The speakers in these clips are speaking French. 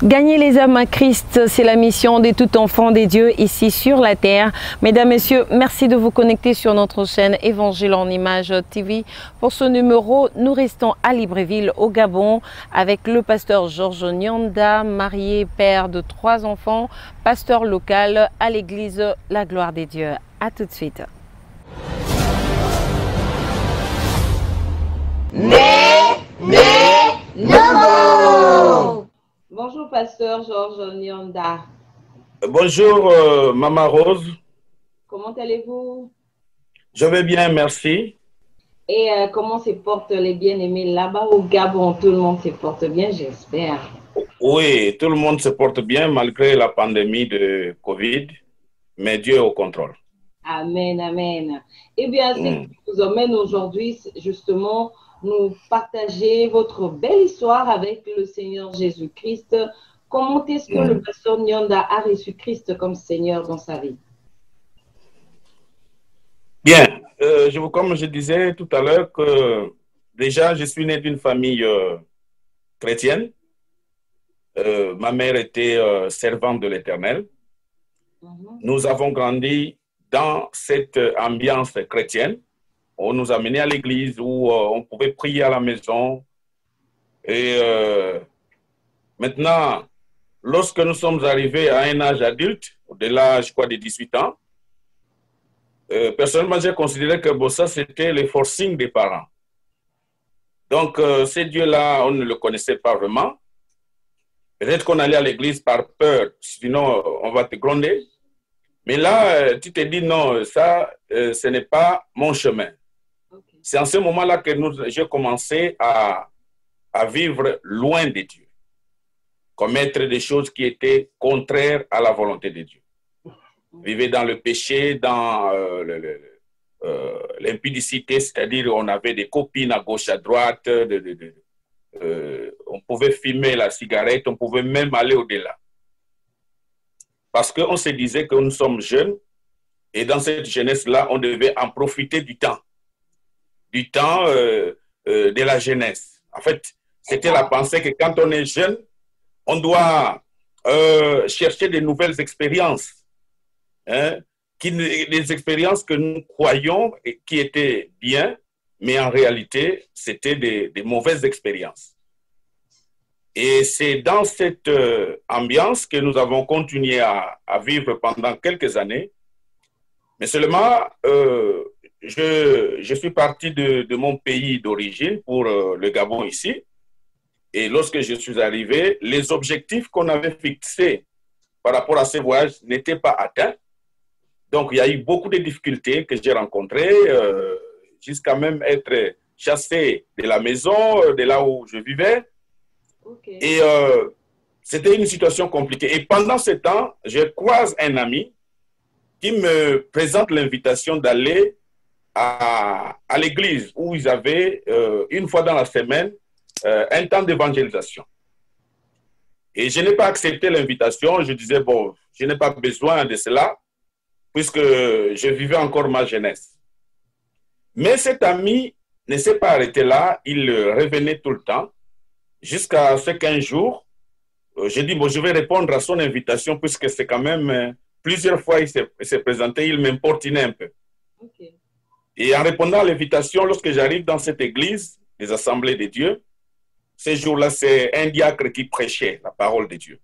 Gagner les âmes à Christ, c'est la mission de tout enfant des dieux ici sur la terre. Mesdames, Messieurs, merci de vous connecter sur notre chaîne Évangile en Images TV. Pour ce numéro, nous restons à Libreville, au Gabon, avec le pasteur Georges Nyanda, marié, père de 3 enfants, pasteur local à l'église La Gloire des Dieux. À tout de suite. Bonjour, pasteur Georges Nyanda. Bonjour, Maman Rose. Comment allez-vous? Je vais bien, merci. Et comment se portent les bien-aimés là-bas au Gabon? Tout le monde se porte bien, j'espère. Oui, tout le monde se porte bien malgré la pandémie de Covid, mais Dieu est au contrôle. Amen, amen. Eh bien, ce qui vous emmène aujourd'hui, justement, nous partager votre belle histoire avec le Seigneur Jésus-Christ. Comment est-ce que le pasteur Nyanda a reçu Christ comme Seigneur dans sa vie? Bien, comme je disais tout à l'heure, que déjà, je suis né d'une famille chrétienne. Ma mère était servante de l'Éternel. Nous avons grandi dans cette ambiance chrétienne. On nous a menés à l'église où on pouvait prier à la maison. Et maintenant, lorsque nous sommes arrivés à un âge adulte, au-delà, je crois, de 18 ans, personnellement, j'ai considéré que bon, ça, c'était le forcing des parents. Donc, ces dieux-là, on ne le connaissait pas vraiment. Peut-être qu'on allait à l'église par peur, sinon on va te gronder. Mais là, tu te dis non, ça, ce n'est pas mon chemin. Okay. C'est en ce moment-là que j'ai commencé à vivre loin de Dieu, commettre des choses qui étaient contraires à la volonté de Dieu. Vivre dans le péché, dans l'impudicité, c'est-à-dire on avait des copines à gauche, à droite, on pouvait fumer la cigarette, on pouvait même aller au-delà. Parce qu'on se disait que nous sommes jeunes et dans cette jeunesse-là, on devait en profiter du temps de la jeunesse. En fait, c'était la pensée que quand on est jeune, on doit chercher de nouvelles expériences, hein, des expériences que nous croyons et qui étaient bien, mais en réalité, c'était des mauvaises expériences. Et c'est dans cette ambiance que nous avons continué à vivre pendant quelques années. Mais seulement, je suis parti de mon pays d'origine pour le Gabon ici. Et lorsque je suis arrivé, les objectifs qu'on avait fixés par rapport à ce voyage n'étaient pas atteints. Donc, il y a eu beaucoup de difficultés que j'ai rencontrées, jusqu'à même être chassé de la maison, de là où je vivais. Okay. Et c'était une situation compliquée. Et pendant ce temps, je croise un ami qui me présente l'invitation d'aller à l'église où ils avaient, une fois dans la semaine, un temps d'évangélisation. Et je n'ai pas accepté l'invitation. Je disais, bon, je n'ai pas besoin de cela, puisque je vivais encore ma jeunesse. Mais cet ami ne s'est pas arrêté là. Il revenait tout le temps. Jusqu'à ce qu'un jour, j'ai dit, bon, je vais répondre à son invitation, puisque c'est quand même, plusieurs fois il s'est présenté, il m'importunait un peu. Okay. Et en répondant à l'invitation, lorsque j'arrive dans cette église des Assemblées de Dieu, ce jour-là, c'est un diacre qui prêchait la parole de Dieu.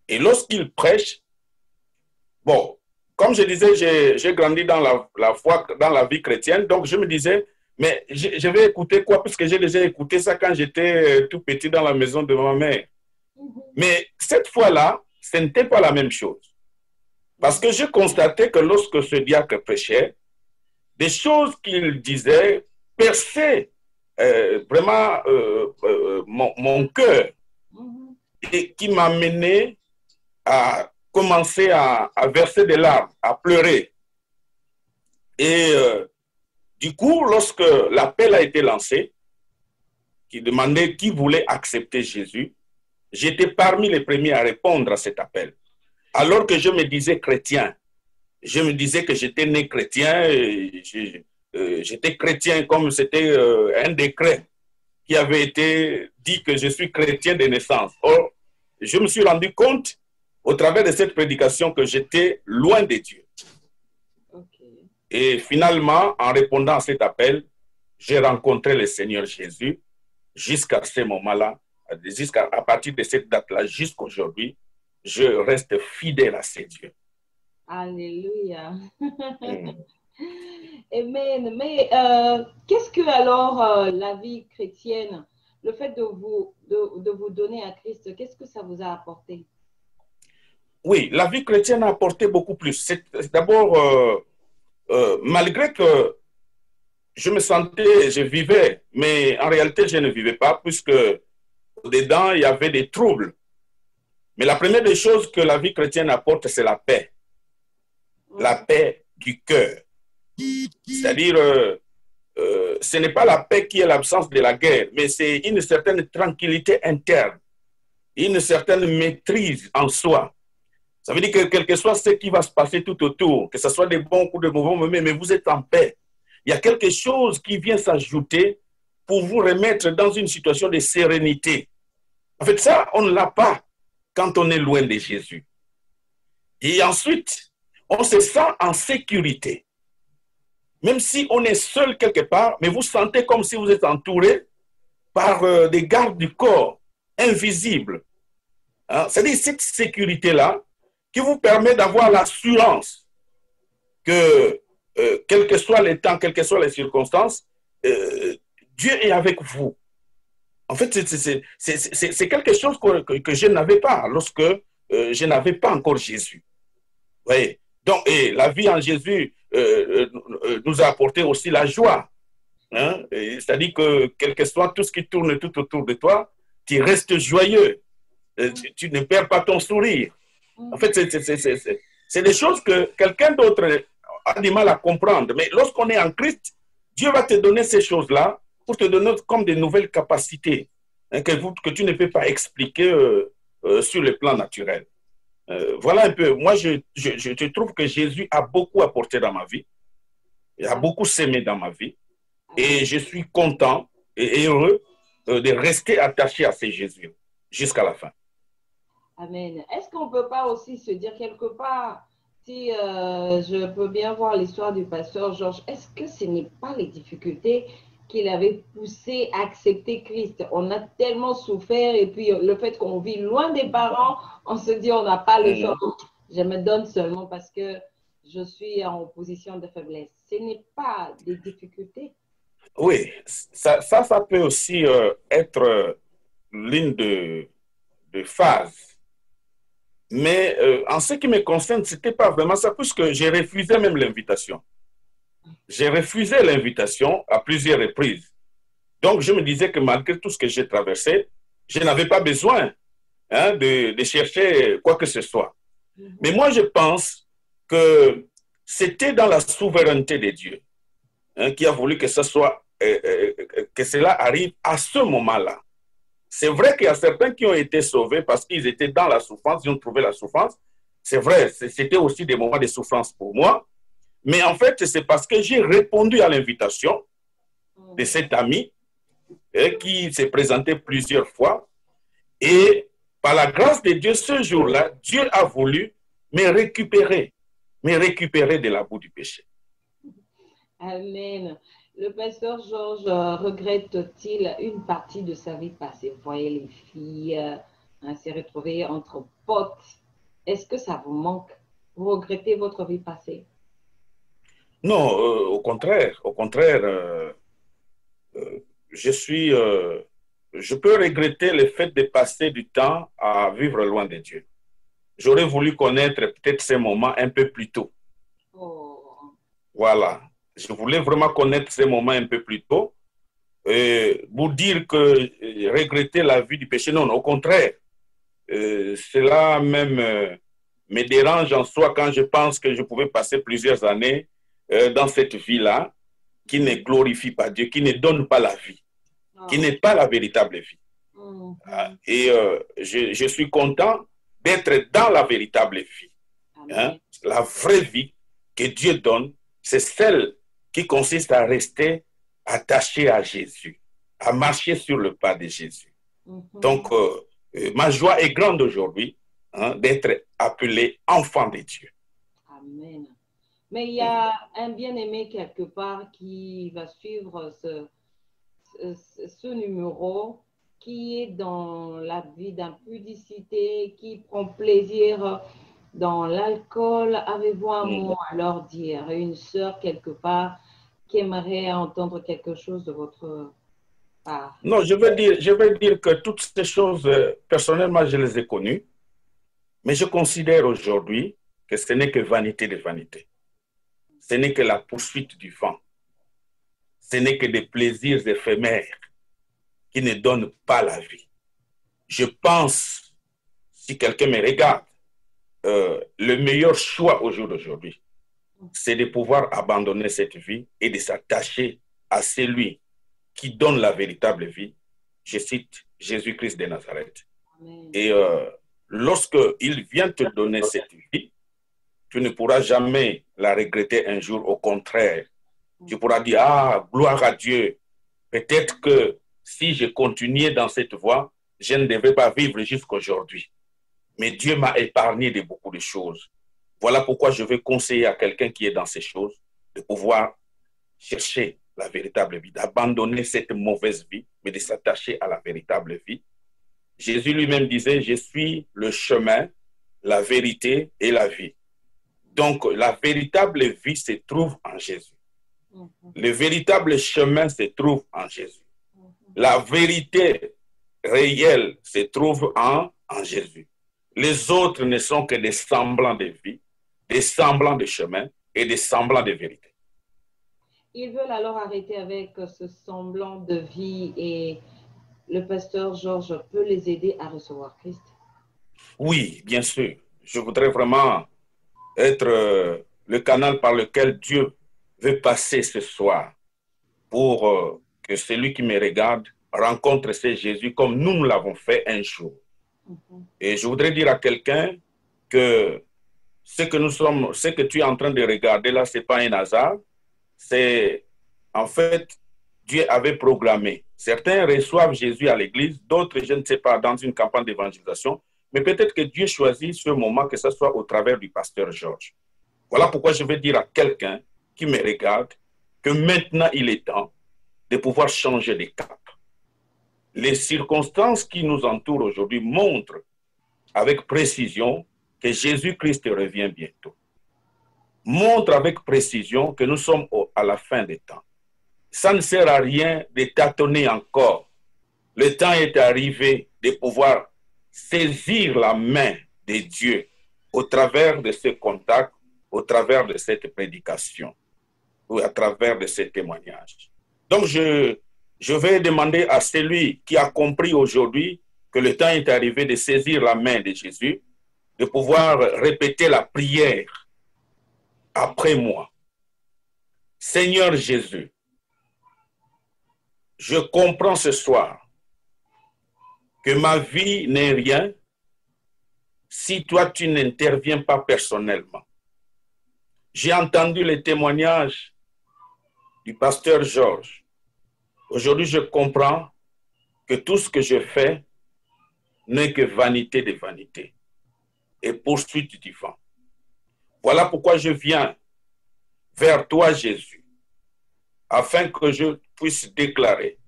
Et lorsqu'il prêche, bon, comme je disais, j'ai grandi dans la foi, dans la vie chrétienne, donc je me disais, mais je vais écouter quoi? Puisque j'ai déjà écouté ça quand j'étais tout petit dans la maison de ma mère. Mais cette fois-là, ce n'était pas la même chose. Parce que je constatais que lorsque ce diacre prêchait, des choses qu'il disait perçaient vraiment mon cœur et qui m'amenaient à commencer à verser des larmes, à pleurer. Et du coup, lorsque l'appel a été lancé, qui demandait qui voulait accepter Jésus, j'étais parmi les premiers à répondre à cet appel. Alors que je me disais chrétien, je me disais que j'étais né chrétien, j'étais chrétien comme c'était un décret qui avait été dit que je suis chrétien de naissance. Or, je me suis rendu compte au travers de cette prédication que j'étais loin de Dieu. Okay. Et finalement, en répondant à cet appel, j'ai rencontré le Seigneur Jésus jusqu'à ce moment-là, à partir de cette date-là, jusqu'à aujourd'hui, je reste fidèle à ces dieux. Alléluia. Mm. Amen. Mais qu'est-ce que alors la vie chrétienne, le fait de vous donner à Christ, qu'est-ce que ça vous a apporté? Oui, la vie chrétienne a apporté beaucoup plus. C'est d'abord, malgré que je me sentais, je vivais, mais en réalité, je ne vivais pas, puisque dedans, il y avait des troubles. Mais la première des choses que la vie chrétienne apporte, c'est la paix. La paix du cœur. C'est-à-dire, ce n'est pas la paix qui est l'absence de la guerre, mais c'est une certaine tranquillité interne, une certaine maîtrise en soi. Ça veut dire que quel que soit ce qui va se passer tout autour, que ce soit des bons ou des mauvais moments, mais vous êtes en paix. Il y a quelque chose qui vient s'ajouter pour vous remettre dans une situation de sérénité. En fait, ça, on ne l'a pas quand on est loin de Jésus. Et ensuite, on se sent en sécurité. Même si on est seul quelque part, mais vous sentez comme si vous êtes entouré par des gardes du corps invisibles. Hein? C'est-à-dire cette sécurité-là qui vous permet d'avoir l'assurance que, quel que soit le temps, quelles que soient les circonstances, Dieu est avec vous. En fait, c'est quelque chose que je n'avais pas lorsque je n'avais pas encore Jésus. Vous voyez? Donc, et la vie en Jésus nous a apporté aussi la joie. Hein? C'est-à-dire que quel que soit tout ce qui tourne tout autour de toi, tu restes joyeux. Tu ne perds pas ton sourire. En fait, c'est des choses que quelqu'un d'autre a du mal à comprendre. Mais lorsqu'on est en Christ, Dieu va te donner ces choses-là pour te donner comme des nouvelles capacités hein, que tu ne peux pas expliquer sur le plan naturel. Voilà un peu. Moi, je trouve que Jésus a beaucoup apporté dans ma vie. Il a beaucoup sémé dans ma vie. Et je suis content et heureux de rester attaché à ce Jésus jusqu'à la fin. Amen. Est-ce qu'on ne peut pas aussi se dire quelque part, si je peux bien voir l'histoire du pasteur Georges, est-ce que ce n'est pas les difficultés qui l'avaient poussé à accepter Christ? On a tellement souffert et puis le fait qu'on vit loin des parents, on se dit on n'a pas le choix. Je me donne seulement parce que je suis en position de faiblesse. Ce n'est pas des difficultés. Oui, ça peut aussi être l'une de phases. Mais en ce qui me concerne, ce n'était pas vraiment ça, puisque j'ai refusé même l'invitation. J'ai refusé l'invitation à plusieurs reprises. Donc, je me disais que malgré tout ce que j'ai traversé, je n'avais pas besoin hein, de chercher quoi que ce soit. Mais moi, je pense que c'était dans la souveraineté de Dieu hein, qui a voulu que que cela arrive à ce moment-là. C'est vrai qu'il y a certains qui ont été sauvés parce qu'ils étaient dans la souffrance, ils ont trouvé la souffrance. C'est vrai, c'était aussi des moments de souffrance pour moi. Mais en fait, c'est parce que j'ai répondu à l'invitation de cet ami qui s'est présenté plusieurs fois. Et par la grâce de Dieu, ce jour-là, Dieu a voulu me récupérer de la boue du péché. Amen. Le pasteur Georges regrette-t-il une partie de sa vie passée? Vous voyez les filles s'est retrouvées entre potes. Est-ce que ça vous manque? Vous regrettez votre vie passée? Non, au contraire. Je peux regretter le fait de passer du temps à vivre loin de Dieu. J'aurais voulu connaître peut-être ces moments un peu plus tôt. Oh. Voilà. Je voulais vraiment connaître ces moments un peu plus tôt. Vous dire que regretter la vie du péché, non, au contraire. Cela même me dérange en soi quand je pense que je pouvais passer plusieurs années dans cette vie-là qui ne glorifie pas Dieu, qui ne donne pas la vie, qui n'est pas la véritable vie. Et je suis content d'être dans la véritable vie. Hein? La vraie vie que Dieu donne, c'est celle qui consiste à rester attaché à Jésus, à marcher sur le pas de Jésus. Donc, Ma joie est grande aujourd'hui d'être appelé enfant de Dieu. Amen. Mais il y a un bien-aimé quelque part qui va suivre ce numéro, qui est dans la vie d'impudicité, qui prend plaisir dans l'alcool. Avez-vous un mot à leur dire? Une sœur quelque part qui aimerait entendre quelque chose de votre part? Non, je veux dire que toutes ces choses, personnellement, je les ai connues, mais je considère aujourd'hui que ce n'est que vanité de vanité. Ce n'est que la poursuite du vent. Ce n'est que des plaisirs éphémères qui ne donnent pas la vie. Je pense, si quelqu'un me regarde, le meilleur choix au jour d'aujourd'hui, c'est de pouvoir abandonner cette vie et de s'attacher à celui qui donne la véritable vie. Je cite Jésus-Christ de Nazareth. Amen. Et lorsqu'il vient te donner cette vie, tu ne pourras jamais la regretter un jour. Au contraire, tu pourras dire, ah, gloire à Dieu. Peut-être que si je continuais dans cette voie, je ne devais pas vivre jusqu'aujourd'hui. Mais Dieu m'a épargné de beaucoup de choses. Voilà pourquoi je veux conseiller à quelqu'un qui est dans ces choses de pouvoir chercher la véritable vie, d'abandonner cette mauvaise vie, mais de s'attacher à la véritable vie. Jésus lui-même disait, je suis le chemin, la vérité et la vie. Donc, la véritable vie se trouve en Jésus. Le véritable chemin se trouve en Jésus. La vérité réelle se trouve en Jésus. Les autres ne sont que des semblants de vie, des semblants de chemin et des semblants de vérité. Ils veulent alors arrêter avec ce semblant de vie et le pasteur Georges peut les aider à recevoir Christ? Oui, bien sûr. Je voudrais vraiment être le canal par lequel Dieu veut passer ce soir pour que celui qui me regarde rencontre ce Jésus comme nous l'avons fait un jour. Et je voudrais dire à quelqu'un que ce que tu es en train de regarder là, ce n'est pas un hasard. C'est en fait, Dieu avait programmé. Certains reçoivent Jésus à l'église, d'autres, je ne sais pas, dans une campagne d'évangélisation. Mais peut-être que Dieu choisit ce moment, que ce soit au travers du pasteur Georges. Voilà pourquoi je vais dire à quelqu'un qui me regarde que maintenant il est temps de pouvoir changer de cap. Les circonstances qui nous entourent aujourd'hui montrent avec précision que Jésus-Christ revient bientôt. Montre avec précision que nous sommes à la fin des temps. Ça ne sert à rien de tâtonner encore. Le temps est arrivé de pouvoir saisir la main de Dieu au travers de ce contact, au travers de cette prédication, ou à travers de ce témoignage. Donc, je vais demander à celui qui a compris aujourd'hui que le temps est arrivé de saisir la main de Jésus, de pouvoir répéter la prière après moi. Seigneur Jésus, je comprends ce soir que ma vie n'est rien si toi tu n'interviens pas personnellement. J'ai entendu les témoignages du pasteur Georges. Aujourd'hui, je comprends que tout ce que je fais n'est que vanité de vanité et poursuite du vent. Voilà pourquoi je viens vers toi, Jésus, afin que je puisse déclarer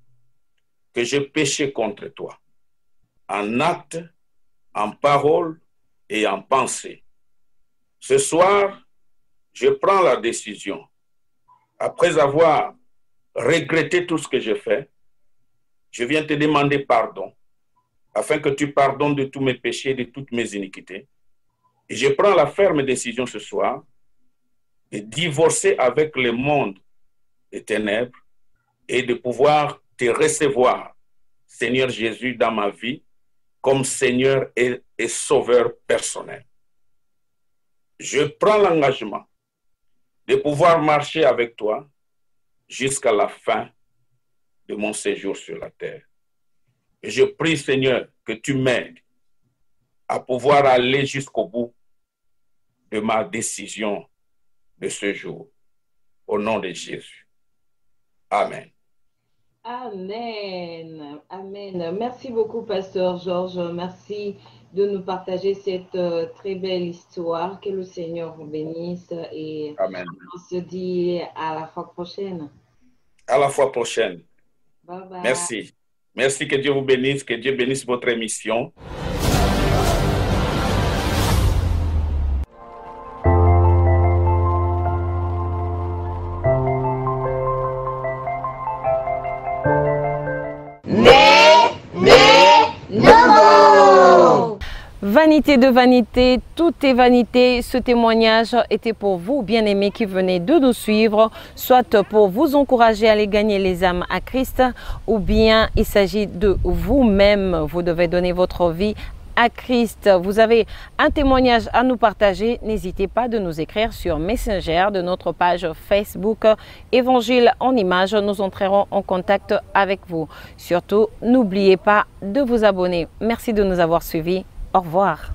que j'ai péché contre toi, en acte, en parole et en pensée. Ce soir, je prends la décision, après avoir regretté tout ce que je fais, je viens te demander pardon, afin que tu pardonnes de tous mes péchés, de toutes mes iniquités. Et je prends la ferme décision ce soir de divorcer avec le monde des ténèbres et de pouvoir te recevoir, Seigneur Jésus, dans ma vie, comme Seigneur et Sauveur personnel. Je prends l'engagement de pouvoir marcher avec toi jusqu'à la fin de mon séjour sur la terre. Et je prie, Seigneur, que tu m'aides à pouvoir aller jusqu'au bout de ma décision de ce jour. Au nom de Jésus. Amen. Amen. Amen. Merci beaucoup, Pasteur Georges. Merci de nous partager cette très belle histoire. Que le Seigneur vous bénisse et Amen. on se dit à la fois prochaine. À la fois prochaine. Bye bye. Merci. Merci, que Dieu vous bénisse, que Dieu bénisse votre émission. Vanité de vanité, tout est vanité. Ce témoignage était pour vous, bien-aimés, qui venez de nous suivre, soit pour vous encourager à aller gagner les âmes à Christ, ou bien il s'agit de vous-même. Vous devez donner votre vie à Christ. Vous avez un témoignage à nous partager, n'hésitez pas de nous écrire sur Messenger de notre page Facebook Évangile en images. Nous entrerons en contact avec vous. Surtout, n'oubliez pas de vous abonner. Merci de nous avoir suivis. Au revoir.